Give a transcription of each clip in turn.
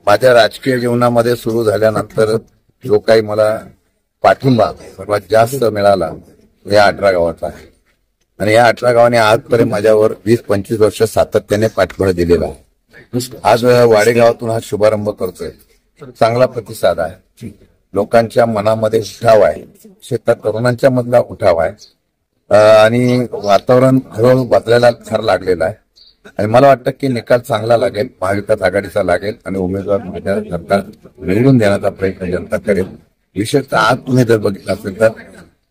माझ्या राजकीय जीवनामध्ये सुरू झाल्यानंतर जो काही मला पाठिंबा सर्वात जास्त मिळाला या 18 गावाचा आहे. आणि या 18 गावांनी आजपर्यंत माझ्यावर 20-25 वर्ष सातत्याने पाठबळ दिलेला आहे. आज वाडेगावातून हा शुभारंभ करतोय. चांगला प्रतिसाद आहे. लोकांच्या मनामध्ये उठाव आहे. शेतात तरुणांच्या मधला उठाव आहे आणि वातावरण हळूहळू बदलायला फार लागलेलं आहे. आणि मला वाटतं की निकाल चांगला लागेल, महाविकास आघाडीचा लागेल आणि उमेदवार माझ्या जनता निवडून देण्याचा प्रयत्न जनता करेल. विशेषतः आज तुम्ही जर बघितलं असेल तर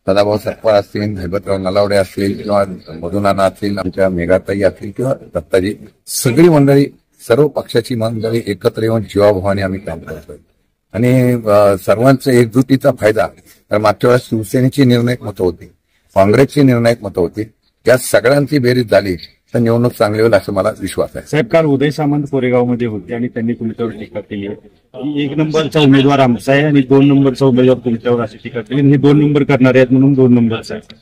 सदाभाऊ सपकाळ असतील, हैबतराव नलावडे असतील किंवा मधुनाना असतील, आमच्या मेघाताई असतील किंवा दत्ताजी, सगळी मंडळी, सर्व पक्षाची मंडळी एकत्र येऊन जीवाभावाने आम्ही काम करतोय. आणि सर्वांचा एकजुटीचा फायदा, तर मागच्या वेळेस शिवसेनेची निर्णायक मतं होती, काँग्रेसची निर्णायक मतं होती, या सगळ्यांची बेरीज झाली तर निवडणूक चांगली होईल असं मला विश्वास आहे. साहेब, काल उदय सामंत कोरेगावमध्ये होते आणि त्यांनी तुमच्यावर टीका केली आहे. 1 नंबरचा उमेदवार आमचा आहे आणि 2 नंबरचा उमेदवार तुमच्यावर अशी टीका केली. हे 2 नंबर करणारे आहेत म्हणून 2 नंबरचा आहे.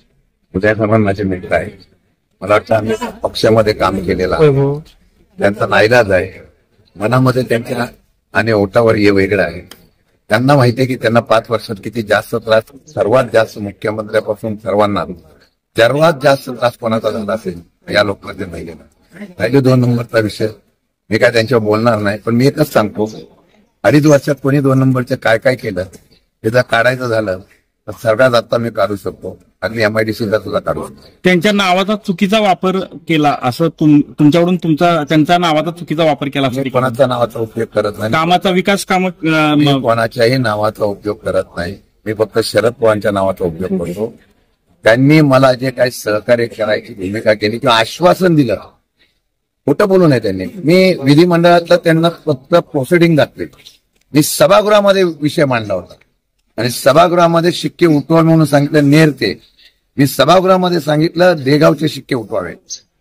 उदय सामंत माझे मित्र आहे. मला वाटतं आम्ही पक्षामध्ये काम केलेलं आहे. त्यांचा नाईलाज आहे. मनामध्ये त्यांच्या आणि ओटावर हे वेगळं आहे. त्यांना माहिती आहे की त्यांना 5 वर्षात किती जास्त त्रास, सर्वात जास्त मुख्यमंत्र्यापासून सर्वांना सर्वात जास्त त्रास कोणाचा झाला असेल या लोकमध्ये महिलेला. राहिले 2 नंबरचा विषय, मी काय त्यांच्यावर बोलणार नाही, पण मी एकच सांगतो, 2.5 वर्षात कोणी 2 नंबरचं काय काय केलं हे जर काढायचं झालं तर सगळ्यात आता मी काढू शकतो. अगदी MIDCला सुद्धा काढू शकतो. त्यांच्या नावाचा चुकीचा वापर केला असं तुमच्याकडून त्यांच्या नावाचा चुकीचा वापर केला असं कोणाच्या नावाचा उपयोग करत नाही. कामाचा विकास काम कोणाच्याही नावाचा उपयोग करत नाही. मी फक्त शरद पवारांच्या नावाचा उपयोग करतो. त्यांनी मला जे काही सहकार्य करायची भूमिका केली किंवा आश्वासन दिलं, खोटं बोलू नये त्यांनी. मी विधिमंडळातलं त्यांना फक्त प्रोसिडिंग दाखले. मी सभागृहामध्ये विषय मांडला होता आणि सभागृहामध्ये शिक्के उठवा म्हणून सांगितलं नेरते. मी सभागृहामध्ये सांगितलं देगावचे शिक्के उठवावे.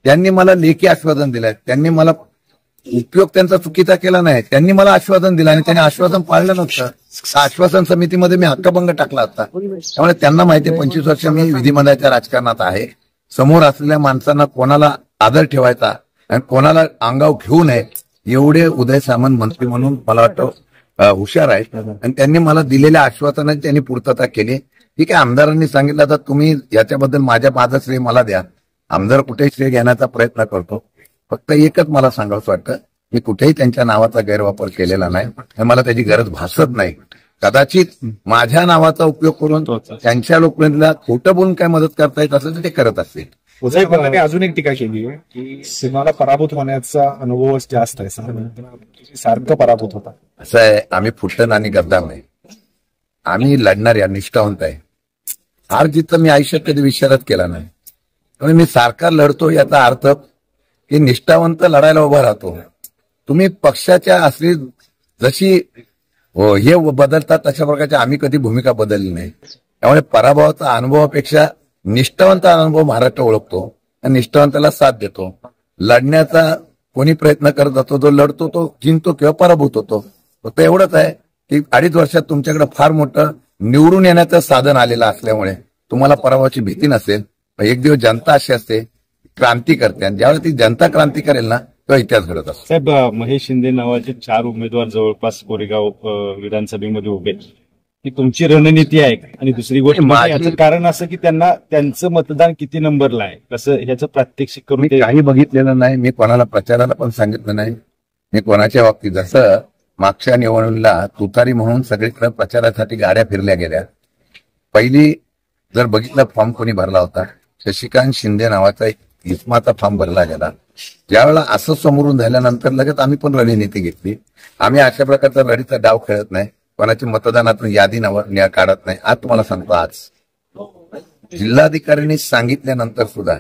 त्यांनी मला लेखी आश्वासन दिलं. त्यांनी मला उपयोग त्यांचा चुकीचा केला नाही. त्यांनी मला आश्वासन दिलं आणि त्यांनी आश्वासन पाळलं नव्हतं. आश्वासन समितीमध्ये मी हक्कभंग टाकला होता. त्यामुळे त्यांना माहिती आहे 25 वर्ष मी विधिमंडळाच्या राजकारणात आहे. समोर असलेल्या माणसांना कोणाला आदर ठेवायचा आणि कोणाला अंगावर घेऊ नये एवढे उदय सामंत मंत्री म्हणून मला वाटतं हुशार आहेत. आणि त्यांनी मला दिलेल्या आश्वासनाची त्यांनी पूर्तता केली. ठीक आहे, आमदारांनी सांगितलं तर तुम्ही याच्याबद्दल माझं श्रेय मला द्या. आमदार कुठेही श्रेय घेण्याचा प्रयत्न करतो. फक्त एकच मला सांगावंसं वाटतं, मी कुठेही त्यांच्या नावाचा गैरवापर केलेला नाही आणि मला त्याची गरज भासत नाही. कदाचित माझ्या नावाचा उपयोग करून त्यांच्या लोकांना खोटं बोलून काय मदत करता येत असेल तर ते करत असतील. उदय पवारांनी अजून एक टीका केली आहे की सीमाला पराभूत होण्याचा अनुभव जास्त आहे, सारखं पराभूत होता. असं आहे, आम्ही फुटण आणि गद्दार नाही. आम्ही लढणारे निष्ठावंत आहे. हार जीत मी आयुष्यात कधी विचारच केला नाही. त्यामुळे मी सारखा लढतो याचा अर्थ की निष्ठावंत लढायला उभा राहतो. तुम्ही पक्षाच्या असली जशी हे बदलतात तशा प्रकारची आम्ही कधी भूमिका बदलली नाही. त्यामुळे पराभवाचा अनुभवापेक्षा निष्ठावंत अनुभव महाराष्ट्र ओळखतो आणि निष्ठावंताला साथ देतो. लढण्याचा कोणी प्रयत्न करत जातो, जो लढतो तो जिंकतो किंवा पराभूत होतो. फक्त एवढंच आहे की 2.5 वर्षात तुमच्याकडे फार मोठं निवडून येण्याचं साधन आलेलं असल्यामुळे तुम्हाला पराभवाची भीती नसेल. एक दिवस जनता अशी असते, क्रांती करते आणि ज्यावेळेस ती जनता क्रांती करेल ना तेव्हा इतिहास घडत असतो. साहेब, महेश शिंदे नावाचे 4 उमेदवार जवळपास कोरेगाव विधानसभेमध्ये उभे, ही तुमची रणनीती आहे आणि दुसरी गोष्ट याचं कारण असं की त्यांचं मतदान किती नंबरला आहे कसं ह्याचं प्रात्यक्षिक करून काही बघितलेलं नाही. मी कोणाला प्रचाराला पण सांगितलं नाही. मी कोणाच्या बाबतीत जसं मागच्या निवडणुकीला तुतारी म्हणून सगळीकडे प्रचारासाठी गाड्या फिरल्या गेल्या. पहिली जर बघितलं फॉर्म कोणी भरला होता, शशिकांत शिंदे नावाचा एक इस्माचा फॉर्म भरला गेला. ज्यावेळेला असं समोरून झाल्यानंतर लगेच आम्ही पण रणनीती घेतली. आम्ही अशा प्रकारचा लढीचा डाव खेळत नाही. कोणाची मतदानातून यादी काढत नाही. आज तुम्हाला सांगतो, आज जिल्हाधिकाऱ्यांनी सांगितल्यानंतर सुद्धा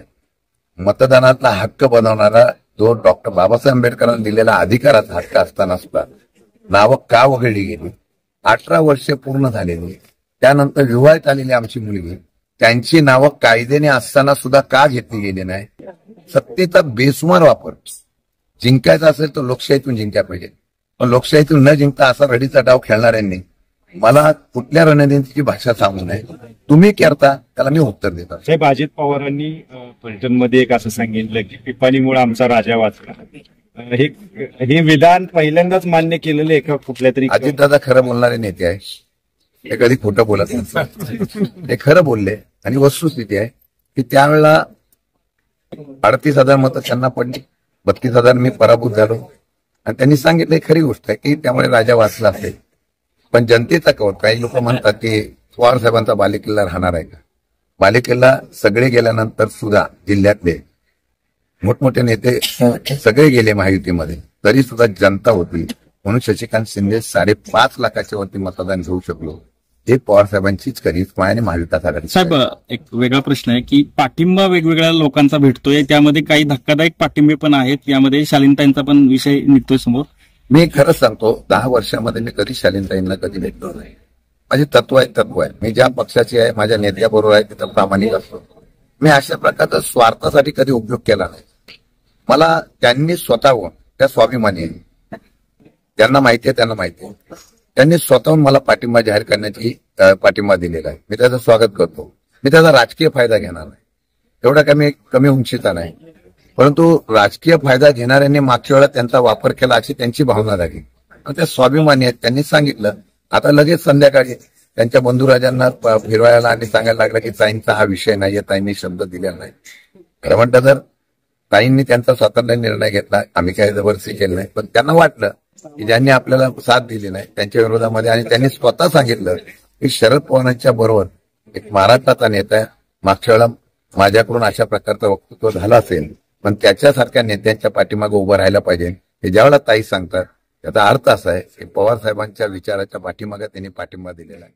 मतदानातला हक्क बनवणारा जो डॉक्टर बाबासाहेब आंबेडकरांनी दिलेला अधिकाराचा हक्क असताना सुद्धा नावं का वगळली गेली. 18 वर्षे पूर्ण झालेली, त्यानंतर विवाहित आलेली आमची मुलगी, त्यांची नावं कायद्याने असताना सुद्धा का घेतली गेली नाही. सत्तेचा बेसुमार वापर. जिंकायचा असेल तर लोकशाहीतून जिंकायला पाहिजे, पण लोकशाहीतून न जिंकता असा रडीचा डाव खेळणाऱ्यांनी मला कुठल्या रणनीतीची भाषा सांगू नये. तुम्ही करता त्याला मी उत्तर देतो. साहेब, अजित पवारांनी फलटणमध्ये एक असं सांगितलं की पिपाणीमुळे आमचा राजा वाचला. हे हे विधान पहिल्यांदाच मान्य केलेलं एका कुठल्या तरी अजितदादा खरं बोलणारे नेते आहे. ते कधी खोटं बोलत नसतात. ते खरं बोलले आणि वस्तुस्थिती आहे की त्यावेळेला 38,000 मतं त्यांना पडली, 32,000 मी पराभूत झालो आणि त्यांनी सांगितलं ही खरी गोष्ट आहे की त्यामुळे राजा वाचला असेल. पण जनतेचा कौल, काही लोक म्हणतात की पवार साहेबांचा बालेकिल्ला राहणार आहे का? बालेकिल्ला सगळे गेल्यानंतर सुद्धा जिल्ह्यातले मोठमोठे नेते सगळे गेले महायुतीमध्ये, तरी सुद्धा जनता होती. म्हणून शशिकांत शिंदे 5.5 लाखाच्या वरती मतदान घेऊ शकलो. हे पवार साहेबांचीच करिश्मा आणि महाविकास आघाडी. साहेब, एक वेगळा प्रश्न आहे की पाठिंबा वेगवेगळ्या लोकांचा भेटतोय, त्यामध्ये काही धक्कादायक पाठिंबे पण आहेत. यामध्ये शालीनताईंचा पण विषय निघतोय समोर. मी खरं सांगतो, 10 वर्षामध्ये मी कधी शालीनताईंना कधी भेटलो नाही. माझे तत्व आहे. मी ज्या पक्षाची आहे, माझ्या नेत्याबरोबर आहे, तिथं प्रामाणिक असतो. मी अशा प्रकारचा स्वार्थासाठी कधी उपयोग केला नाही. मला त्यांनी स्वतःहून, त्या स्वाभिमानी आहे, त्यांना माहिती आहे, त्यांनी स्वतःहून मला पाठिंबा जाहीर करण्याची पाठिंबा दिलेला आहे. मी त्याचं स्वागत करतो. मी त्याचा राजकीय फायदा घेणार नाही, एवढा कमी उंचीचा नाही. परंतु राजकीय फायदा घेणाऱ्यांनी मागच्या वेळा त्यांचा वापर केला अशी त्यांची भावना झाली. त्या स्वाभिमानी आहेत, त्यांनी सांगितलं. आता लगेच संध्याकाळी त्यांच्या बंधुराजांना फिरवायला आणि सांगायला लागलं की ताईंचा हा विषय नाहीये, ताईंनी शब्द दिलेला नाही. खरं म्हणतं तर ताईंनी त्यांचा स्वतंत्र निर्णय घेतला, आम्ही काही जबरदस्ती केली नाही. पण त्यांना वाटलं की ज्यांनी आपल्याला साथ दिली नाही त्यांच्या विरोधामध्ये, आणि त्यांनी स्वतः सांगितलं की शरद पवारांच्या बरोबर एक महाराष्ट्राचा नेता आहे, मागच्या वेळेला माझ्याकडून अशा प्रकारचं वक्तव्य झालं असेल, पण त्याच्यासारख्या नेत्यांच्या पाठीमागे उभं राहायला पाहिजे. हे ज्यावेळेला ताई सांगतात त्याचा अर्थ असा आहे की पवार साहेबांच्या विचाराच्या पाठीमागे त्यांनी पाठिंबा दिलेला आहे.